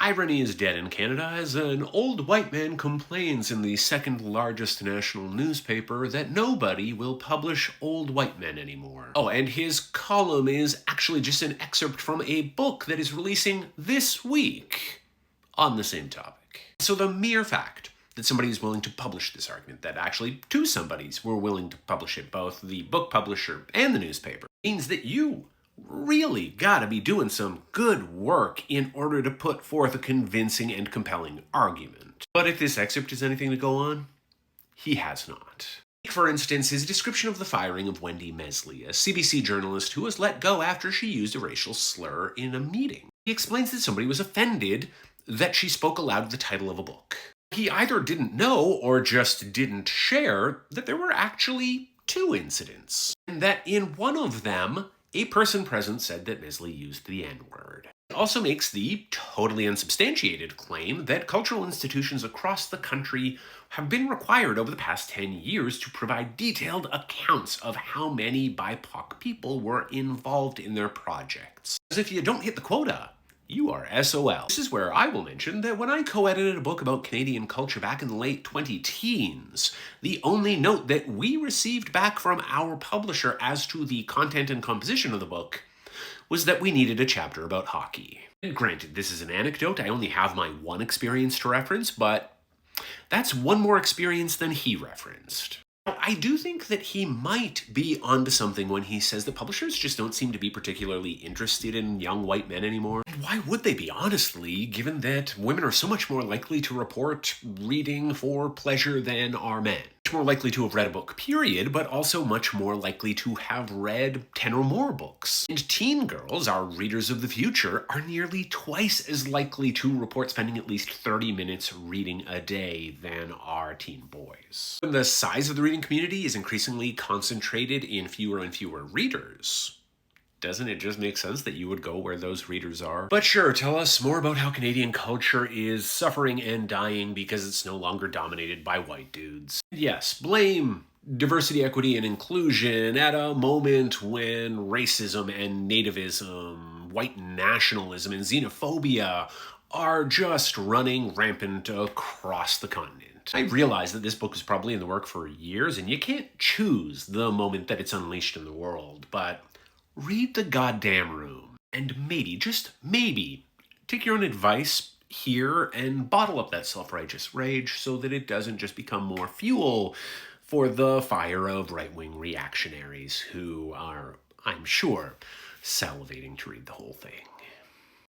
Irony is dead in Canada as an old white man complains in the second largest national newspaper that nobody will publish old white men anymore. Oh, and his column is actually just an excerpt from a book that is releasing this week on the same topic. So the mere fact that somebody is willing to publish this argument, that actually two somebodies were willing to publish it, both the book publisher and the newspaper, means that you really gotta be doing some good work in order to put forth a convincing and compelling argument. But if this excerpt is anything to go on, he has not. Take, for instance, his description of the firing of Wendy Mesley, a CBC journalist who was let go after she used a racial slur in a meeting. He explains that somebody was offended that she spoke aloud the title of a book. He either didn't know or just didn't share that there were actually two incidents, and that in one of them, a person present said that Mesley used the N-word. It also makes the totally unsubstantiated claim that cultural institutions across the country have been required over the past 10 years to provide detailed accounts of how many BIPOC people were involved in their projects. As if you don't hit the quota, you are SOL. This is where I will mention that when I co-edited a book about Canadian culture back in the late 20-teens, the only note that we received back from our publisher as to the content and composition of the book was that we needed a chapter about hockey. And granted, this is an anecdote, I only have my one experience to reference, but that's one more experience than he referenced. I do think that he might be onto something when he says that publishers just don't seem to be particularly interested in young white men anymore. And why would they be, honestly, given that women are so much more likely to report reading for pleasure than are men? Much more likely to have read a book, period, but also much more likely to have read 10 or more books. And teen girls, our readers of the future, are nearly twice as likely to report spending at least 30 minutes reading a day than are teen boys. When the size of the reading community is increasingly concentrated in fewer and fewer readers, doesn't it just make sense that you would go where those readers are? But sure, tell us more about how Canadian culture is suffering and dying because it's no longer dominated by white dudes. Yes, blame diversity, equity, and inclusion at a moment when racism and nativism, white nationalism, and xenophobia are just running rampant across the continent. I realize that this book is probably in the work for years, and you can't choose the moment that it's unleashed in the world, but read the goddamn room, and maybe, just maybe, take your own advice here and bottle up that self-righteous rage so that it doesn't just become more fuel for the fire of right-wing reactionaries who are, I'm sure, salivating to read the whole thing.